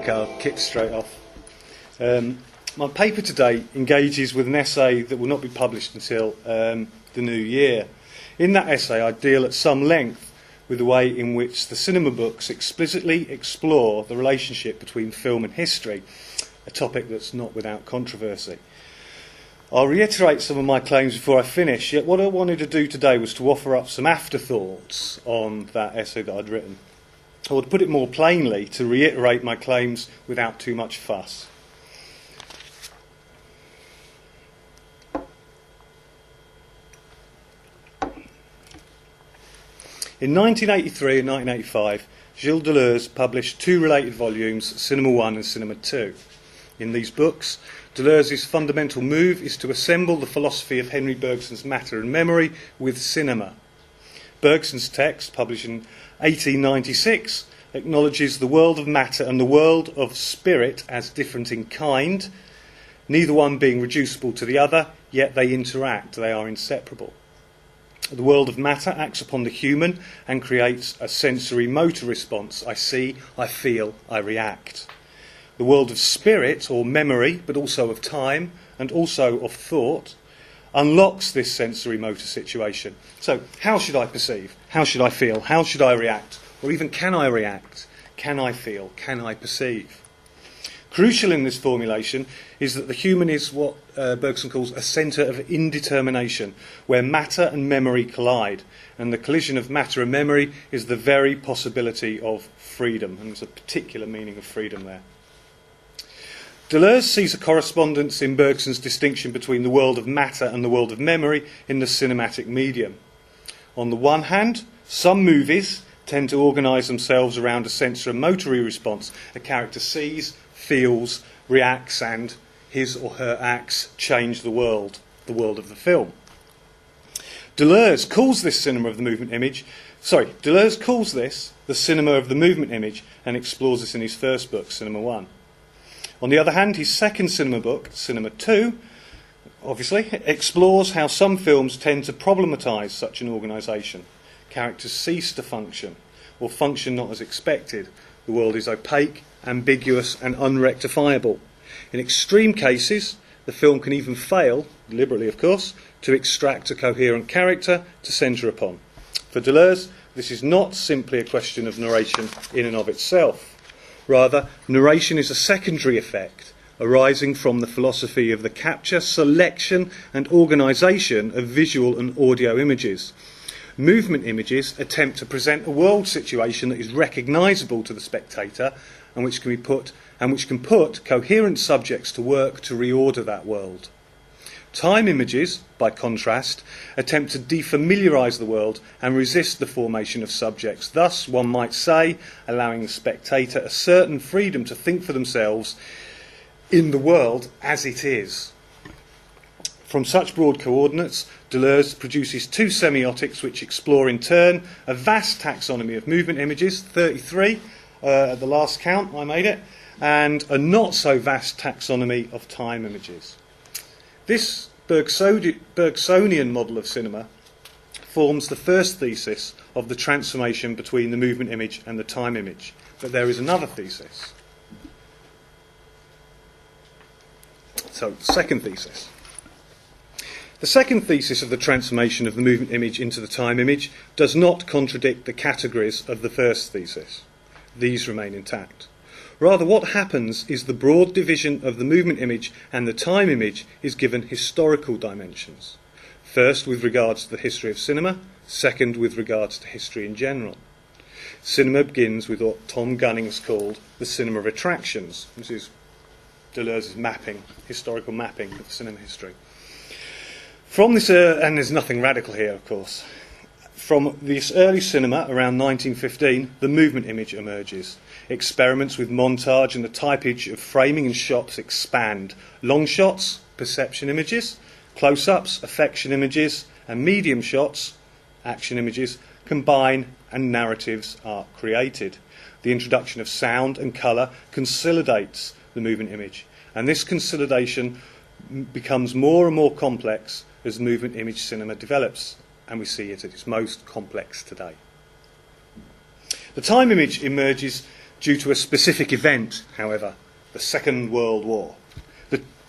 Okay, I'll kick straight off. My paper today engages with an essay that will not be published until the new year. In that essay, I deal at some length with the way in which the cinema books explicitly explore the relationship between film and history, a topic that's not without controversy. I'll reiterate some of my claims before I finish, yet what I wanted to do today was to offer up some afterthoughts on that essay that I'd written. Or to put it more plainly, to reiterate my claims without too much fuss. In 1983 and 1985, Gilles Deleuze published two related volumes, Cinema 1 and Cinema 2. In these books, Deleuze's fundamental move is to assemble the philosophy of Henry Bergson's matter and memory with cinema. Bergson's text, published in 1896, acknowledges the world of matter and the world of spirit as different in kind, neither one being reducible to the other, yet they interact, they are inseparable. The world of matter acts upon the human and creates a sensory motor response. I see, I feel, I react. The world of spirit, or memory, but also of time, and also of thought, unlocks this sensory motor situation. So, how should I perceive? How should I feel? How should I react? Or even, can I react? Can I feel? Can I perceive? Crucial in this formulation is that the human is what Bergson calls a centre of indetermination, where matter and memory collide, and the collision of matter and memory is the very possibility of freedom, and there's a particular meaning of freedom there. Deleuze sees a correspondence in Bergson's distinction between the world of matter and the world of memory in the cinematic medium. On the one hand, some movies tend to organise themselves around a sensor-motory response. A character sees, feels, reacts, and his or her acts change the world of the film. Deleuze calls this cinema of the movement image, Deleuze calls this the cinema of the movement image and explores this in his first book, Cinema 1. On the other hand, his second cinema book, Cinema 2, obviously, explores how some films tend to problematise such an organisation. Characters cease to function, or function not as expected. The world is opaque, ambiguous and unrectifiable. In extreme cases, the film can even fail, deliberately of course, to extract a coherent character to centre upon. For Deleuze, this is not simply a question of narration in and of itself. Rather, narration is a secondary effect arising from the philosophy of the capture, selection and organisation of visual and audio images. Movement images attempt to present a world situation that is recognisable to the spectator and which can put coherent subjects to work to reorder that world. Time images, by contrast, attempt to defamiliarise the world and resist the formation of subjects, thus, one might say, allowing the spectator a certain freedom to think for themselves in the world as it is. From such broad coordinates, Deleuze produces two semiotics which explore in turn a vast taxonomy of movement images, 33 at the last count, I made it, and a not so vast taxonomy of time images. This Bergsonian model of cinema forms the first thesis of the transformation between the movement image and the time image. But there is another thesis. So, second thesis. The second thesis of the transformation of the movement image into the time image does not contradict the categories of the first thesis. These remain intact. Rather, what happens is the broad division of the movement image and the time image is given historical dimensions. First, with regards to the history of cinema. Second, with regards to history in general. Cinema begins with what Tom Gunning has called the cinema of attractions. This is Deleuze's mapping, historical mapping of cinema history. From this, and there's nothing radical here, of course. From this early cinema, around 1915, the movement image emerges. Experiments with montage and the typage of framing and shots expand. Long shots, perception images, close-ups, affection images, and medium shots, action images, combine and narratives are created. The introduction of sound and colour consolidates the movement image, and this consolidation becomes more and more complex as movement image cinema develops, and we see it at its most complex today. The time image emerges due to a specific event, however, the Second World War.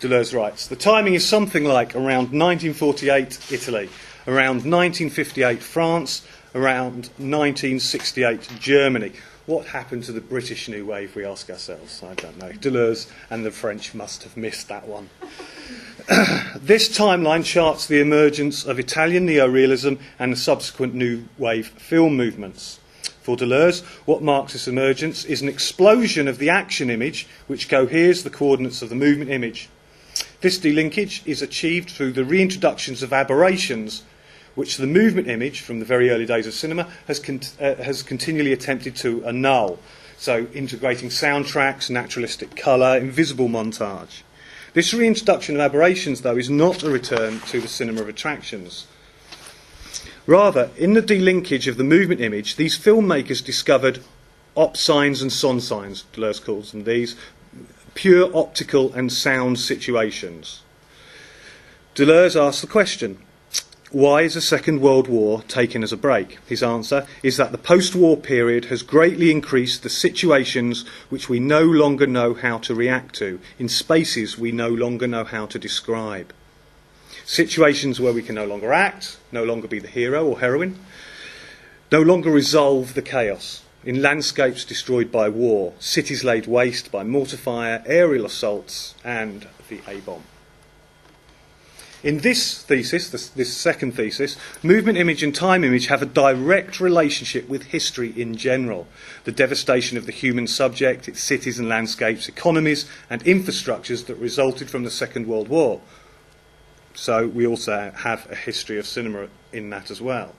Deleuze writes, the timing is something like around 1948 Italy, around 1958 France, around 1968 Germany. What happened to the British New Wave, we ask ourselves? I don't know. Deleuze and the French must have missed that one. This timeline charts the emergence of Italian neorealism and the subsequent New Wave film movements. For Deleuze, what marks this emergence is an explosion of the action image which coheres the coordinates of the movement image. This delinkage is achieved through the reintroductions of aberrations which the movement image, from the very early days of cinema, has continually attempted to annul. So integrating soundtracks, naturalistic colour, invisible montage. This reintroduction of aberrations, though, is not a return to the cinema of attractions. Rather, in the delinkage of the movement image, these filmmakers discovered op signs and son signs, Deleuze calls them these, pure optical and sound situations. Deleuze asks the question, why is the Second World War taken as a break? His answer is that the post-war period has greatly increased the situations which we no longer know how to react to, in spaces we no longer know how to describe. Situations where we can no longer act, no longer be the hero or heroine, no longer resolve the chaos. In landscapes destroyed by war, cities laid waste by mortar fire, aerial assaults, and the A-bomb. In this thesis, this second thesis, movement image and time image have a direct relationship with history in general. The devastation of the human subject, its cities and landscapes, economies and infrastructures that resulted from the Second World War. So we also have a history of cinema in that as well.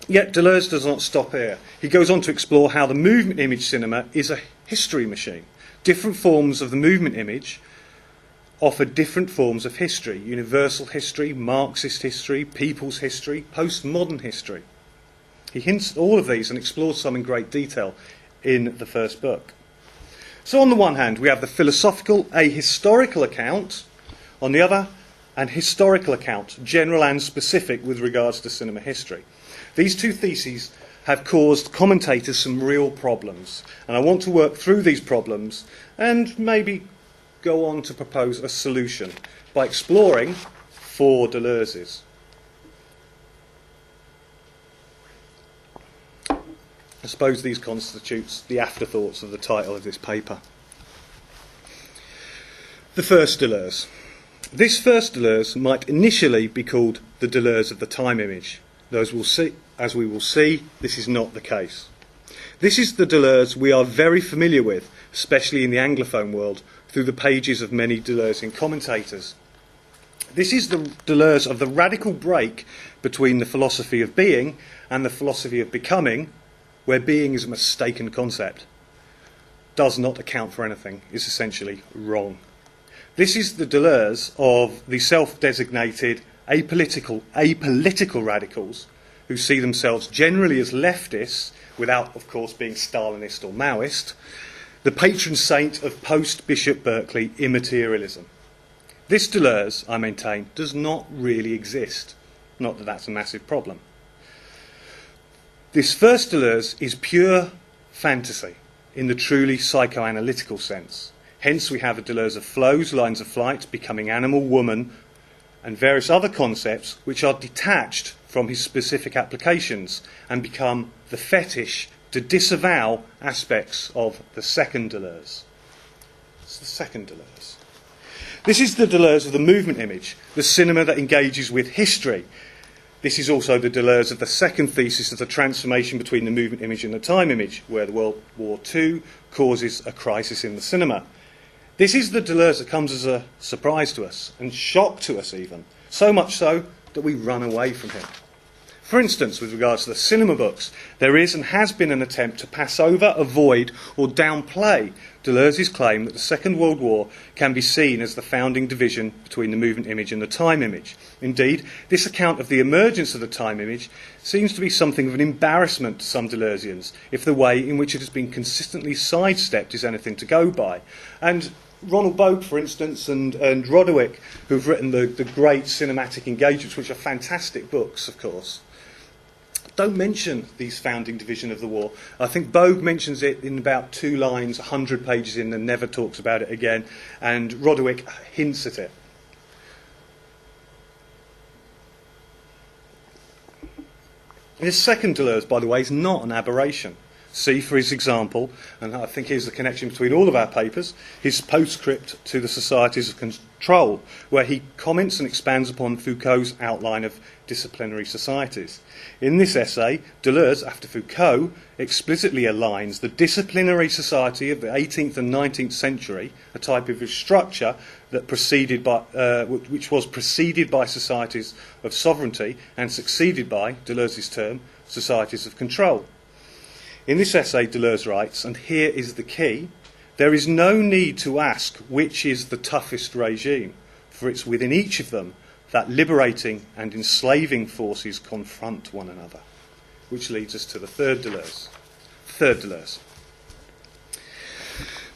Yet Deleuze does not stop here. He goes on to explore how the movement image cinema is a history machine. Different forms of the movement image offer different forms of history: universal history, Marxist history, people's history, postmodern history. He hints at all of these and explores some in great detail in the first book. So on the one hand, we have the philosophical, ahistorical account. On the other, an historical account, general and specific with regards to cinema history. These two theses have caused commentators some real problems, and I want to work through these problems and maybe go on to propose a solution by exploring four Deleuzes. I suppose these constitutes the afterthoughts of the title of this paper. The first Deleuze. This first Deleuze might initially be called the Deleuze of the time image. As we will see, this is not the case. This is the Deleuze we are very familiar with, especially in the Anglophone world, through the pages of many Deleuzian commentators. This is the Deleuze of the radical break between the philosophy of being and the philosophy of becoming, where being is a mistaken concept, does not account for anything, is essentially wrong. This is the Deleuze of the self-designated apolitical radicals who see themselves generally as leftists, without, of course, being Stalinist or Maoist, the patron saint of post-Bishop Berkeley immaterialism. This Deleuze, I maintain, does not really exist. Not that that's a massive problem. This first Deleuze is pure fantasy in the truly psychoanalytical sense. Hence we have a Deleuze of flows, lines of flight, becoming animal, woman, and various other concepts which are detached from his specific applications and become the fetish to disavow aspects of the second Deleuze. It's the second Deleuze. This is the Deleuze of the movement image, the cinema that engages with history. This is also the Deleuze of the second thesis of the transformation between the movement image and the time image, where the World War II causes a crisis in the cinema. This is the Deleuze that comes as a surprise to us, and shock to us even, so much so that we run away from him. For instance, with regards to the cinema books, there is and has been an attempt to pass over, avoid, or downplay Deleuze's claim that the Second World War can be seen as the founding division between the movement image and the time image. Indeed, this account of the emergence of the time image seems to be something of an embarrassment to some Deleuzians, if the way in which it has been consistently sidestepped is anything to go by. And Ronald Bogue, for instance, and Roderick, who've written the great cinematic engagements, which are fantastic books, of course, don't mention these founding division of the war. I think Bogue mentions it in about 2 lines, 100 pages in, and never talks about it again, and Roderick hints at it. This second Deleuze, by the way, is not an aberration. See, for his example, and I think here's the connection between all of our papers, his postscript to the Societies of Control, where he comments and expands upon Foucault's outline of disciplinary societies. In this essay, Deleuze, after Foucault, explicitly aligns the disciplinary society of the 18th and 19th century, a type of structure that which was preceded by societies of sovereignty and succeeded by, Deleuze's term, societies of control. In this essay, Deleuze writes, and here is the key, there is no need to ask which is the toughest regime, for it's within each of them that liberating and enslaving forces confront one another. Which leads us to the third Deleuze.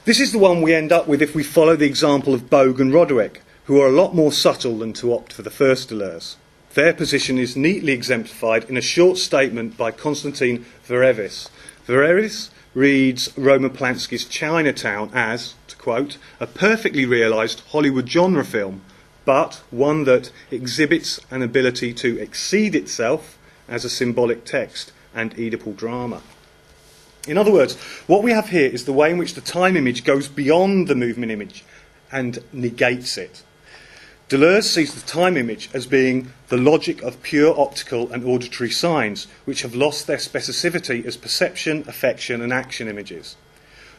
This is the one we end up with if we follow the example of Bogue and Roderick, who are a lot more subtle than to opt for the first Deleuze. Their position is neatly exemplified in a short statement by Konstantin Verevis. Verevis reads Roman Polanski's Chinatown as, to quote, a perfectly realised Hollywood genre film, but one that exhibits an ability to exceed itself as a symbolic text and Oedipal drama. In other words, what we have here is the way in which the time image goes beyond the movement image and negates it. Deleuze sees the time image as being the logic of pure optical and auditory signs, which have lost their specificity as perception, affection, and action images.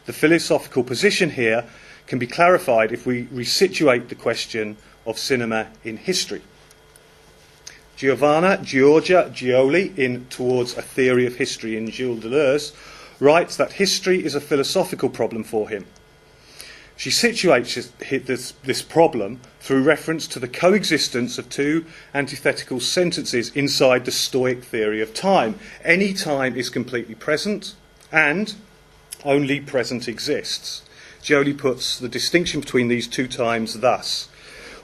The philosophical position here can be clarified if we resituate the question of cinema in history. Giorgia Gioli, in Towards a Theory of History in Gilles Deleuze, writes that history is a philosophical problem for him. She situates this problem through reference to the coexistence of 2 antithetical sentences inside the Stoic theory of time. Any time is completely present, and only present exists. Joly puts the distinction between these 2 times thus.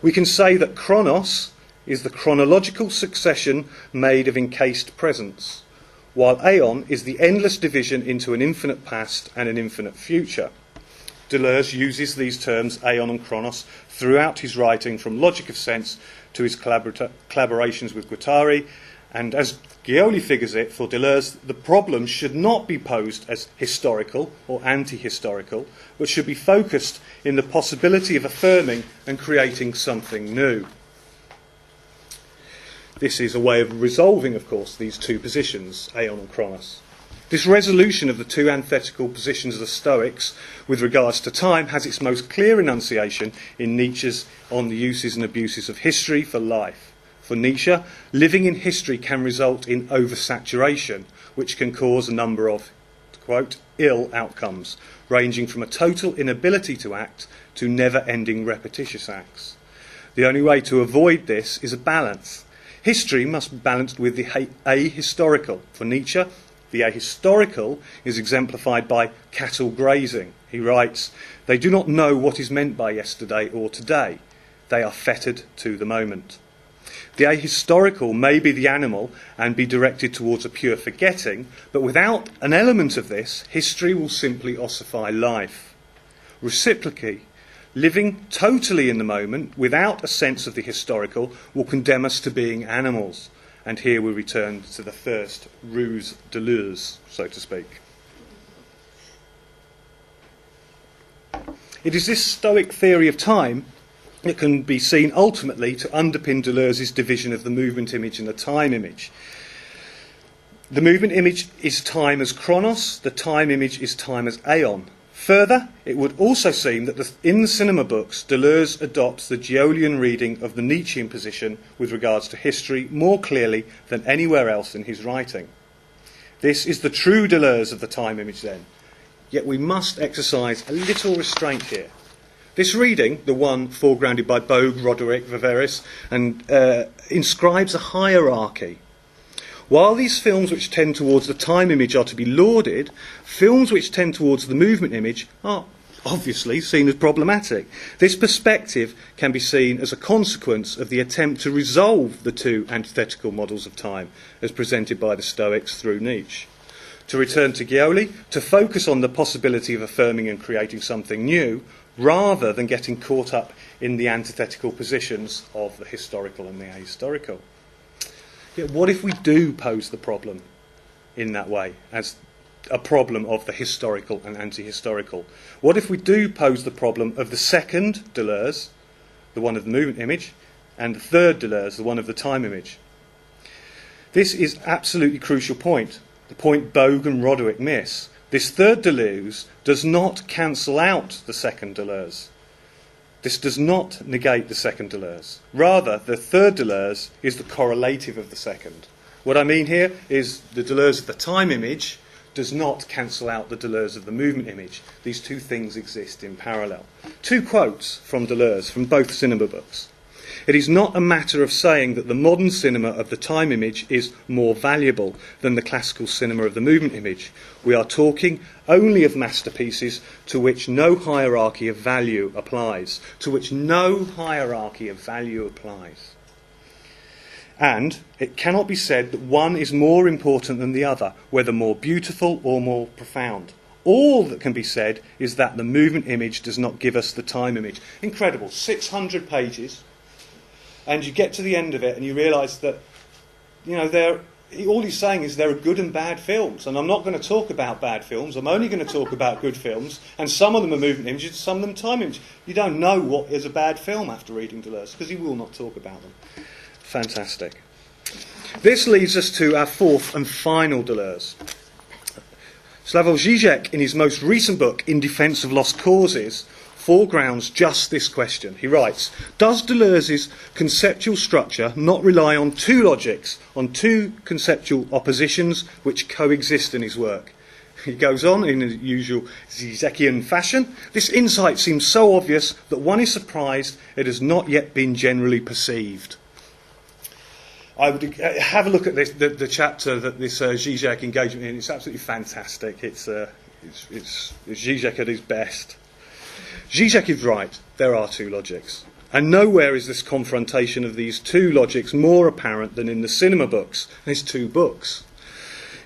We can say that Chronos is the chronological succession made of encased presence, while aeon is the endless division into an infinite past and an infinite future. Deleuze uses these terms, aeon and chronos, throughout his writing, from Logic of Sense to his collaborations with Guattari, and as Gioli figures it, for Deleuze, the problem should not be posed as historical or anti-historical, but should be focused in the possibility of affirming and creating something new. This is a way of resolving, of course, these 2 positions, aeon and chronos. This resolution of the 2 antithetical positions of the Stoics with regards to time has its most clear enunciation in Nietzsche's On the Uses and Abuses of History for Life. For Nietzsche, living in history can result in oversaturation, which can cause a number of, to quote, ill outcomes, ranging from a total inability to act to never-ending repetitious acts. The only way to avoid this is a balance. History must be balanced with the ahistorical. For Nietzsche, the ahistorical is exemplified by cattle grazing. He writes, they do not know what is meant by yesterday or today. They are fettered to the moment. The ahistorical may be the animal and be directed towards a pure forgetting, but without an element of this, history will simply ossify life. Reciprocally, living totally in the moment without a sense of the historical will condemn us to being animals. And here we return to the first ruse Deleuze, so to speak. It is this Stoic theory of time that can be seen ultimately to underpin Deleuze's division of the movement image and the time image. The movement image is time as chronos, the time image is time as aeon. Further, it would also seem that in the cinema books, Deleuze adopts the Giolian reading of the Nietzschean position with regards to history more clearly than anywhere else in his writing. This is the true Deleuze of the time image then. Yet we must exercise a little restraint here. This reading, the one foregrounded by Bogue, Roderick, Verevis, and inscribes a hierarchy. While these films which tend towards the time image are to be lauded, films which tend towards the movement image are obviously seen as problematic. This perspective can be seen as a consequence of the attempt to resolve the two antithetical models of time as presented by the Stoics through Nietzsche. To return to Gilles, to focus on the possibility of affirming and creating something new, rather than getting caught up in the antithetical positions of the historical and the ahistorical. Yet what if we do pose the problem in that way, as a problem of the historical and anti-historical? What if we do pose the problem of the second Deleuze, the one of the movement image, and the third Deleuze, the one of the time image? This is absolutely crucial point, the point Bogue and Roderick miss. This third Deleuze does not cancel out the second Deleuze. This does not negate the second Deleuze. Rather, the third Deleuze is the correlative of the second. What I mean here is the Deleuze of the time image does not cancel out the Deleuze of the movement image. These two things exist in parallel. Two quotes from Deleuze from both cinema books. It is not a matter of saying that the modern cinema of the time image is more valuable than the classical cinema of the movement image. We are talking only of masterpieces to which no hierarchy of value applies. To which no hierarchy of value applies. And it cannot be said that one is more important than the other, whether more beautiful or more profound. All that can be said is that the movement image does not give us the time image. Incredible, 600 pages. And you get to the end of it and you realise that, you know, all he's saying is there are good and bad films. And I'm not going to talk about bad films. I'm only going to talk about good films. And some of them are movement images, some of them time images. You don't know what is a bad film after reading Deleuze, because he will not talk about them. Fantastic. This leads us to our fourth and final Deleuze. Slavoj Žižek, in his most recent book, In Defence of Lost Causes, foregrounds just this question. He writes, does Deleuze's conceptual structure not rely on two logics, on two conceptual oppositions which coexist in his work? He goes on in the usual Žižekian fashion. This insight seems so obvious that one is surprised it has not yet been generally perceived. I would have a look at this, the chapter that this Žižek engagement in. It's absolutely fantastic. It's Žižek at his best. Žižek is right, there are two logics. And nowhere is this confrontation of these two logics more apparent than in the cinema books, his two books.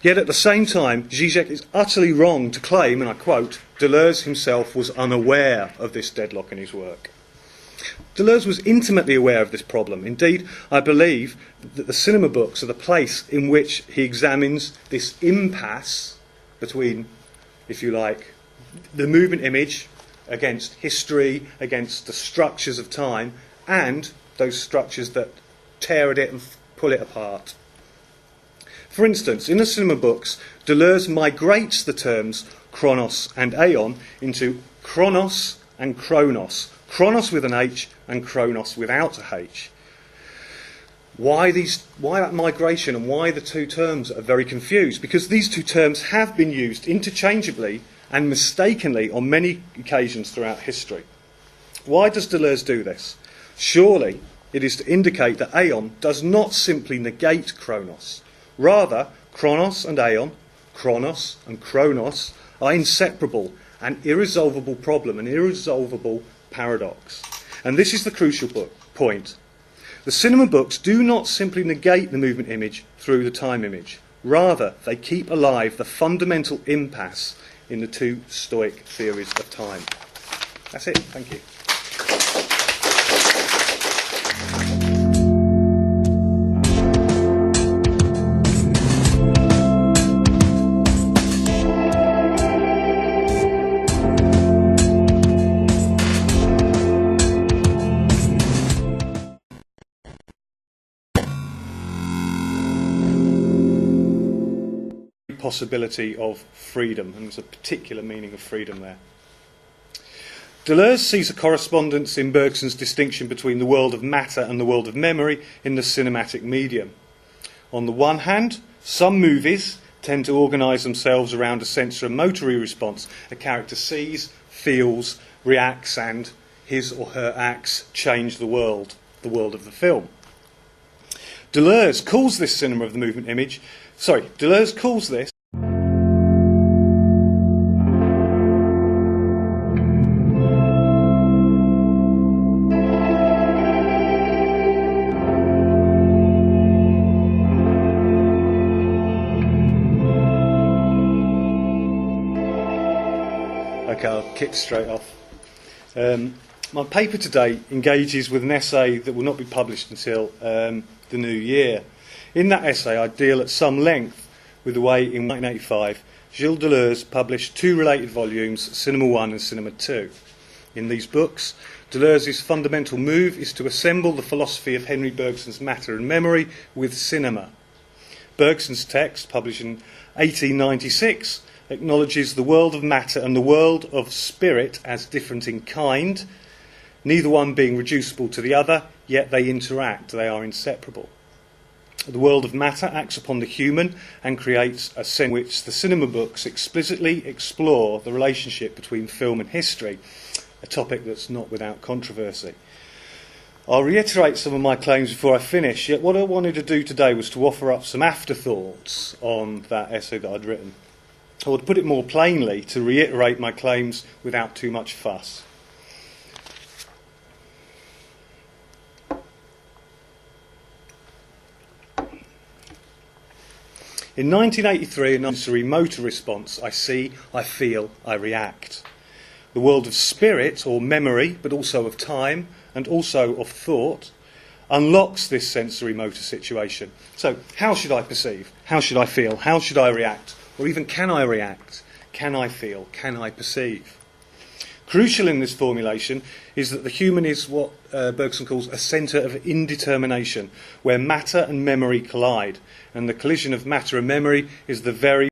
Yet at the same time, Žižek is utterly wrong to claim, and I quote, Deleuze himself was unaware of this deadlock in his work. Deleuze was intimately aware of this problem. Indeed, I believe that the cinema books are the place in which he examines this impasse between, if you like, the movement image against history, against the structures of time, and those structures that tear at it and pull it apart. For instance, in the cinema books, Deleuze migrates the terms chronos and aeon into chronos and cronos. Chronos with an H and Chronos without a H. Why that migration and why the two terms are very confused? Because these two terms have been used interchangeably and mistakenly on many occasions throughout history. Why does Deleuze do this? Surely it is to indicate that aeon does not simply negate chronos. Rather, chronos and aeon, chronos and chronos, are inseparable, an irresolvable problem, an irresolvable paradox. And this is the crucial point. The cinema books do not simply negate the movement image through the time image. Rather, they keep alive the fundamental impasse in the two Stoic theories of time. That's it. Thank you. Possibility of freedom, and there's a particular meaning of freedom there. Deleuze sees a correspondence in Bergson's distinction between the world of matter and the world of memory in the cinematic medium. On the one hand, some movies tend to organise themselves around a sensory and motory response. A character sees, feels, reacts, and his or her acts change the world of the film. Deleuze calls this cinema of the movement image. Deleuze calls this Okay, I'll kick straight off. My paper today engages with an essay that will not be published until the new year. In that essay, I deal at some length with the way in 1985 Gilles Deleuze published two related volumes, Cinema 1 and Cinema 2. In these books, Deleuze's fundamental move is to assemble the philosophy of Henry Bergson's matter and memory with cinema. Bergson's text, published in 1896, acknowledges the world of matter and the world of spirit as different in kind, neither one being reducible to the other, yet they interact, they are inseparable. The world of matter acts upon the human and creates a sense in which the cinema books explicitly explore the relationship between film and history, a topic that's not without controversy. I'll reiterate some of my claims before I finish, yet what I wanted to do today was to offer up some afterthoughts on that essay that I'd written. Or to put it more plainly, to reiterate my claims without too much fuss. In 1983, a sensory motor response, I see, I feel, I react. The world of spirit, or memory, but also of time, and also of thought, unlocks this sensory motor situation. So, how should I perceive? How should I feel? How should I react? Or even, can I react? Can I feel? Can I perceive? Crucial in this formulation is that the human is what Bergson calls a centre of indetermination, where matter and memory collide, and the collision of matter and memory is the very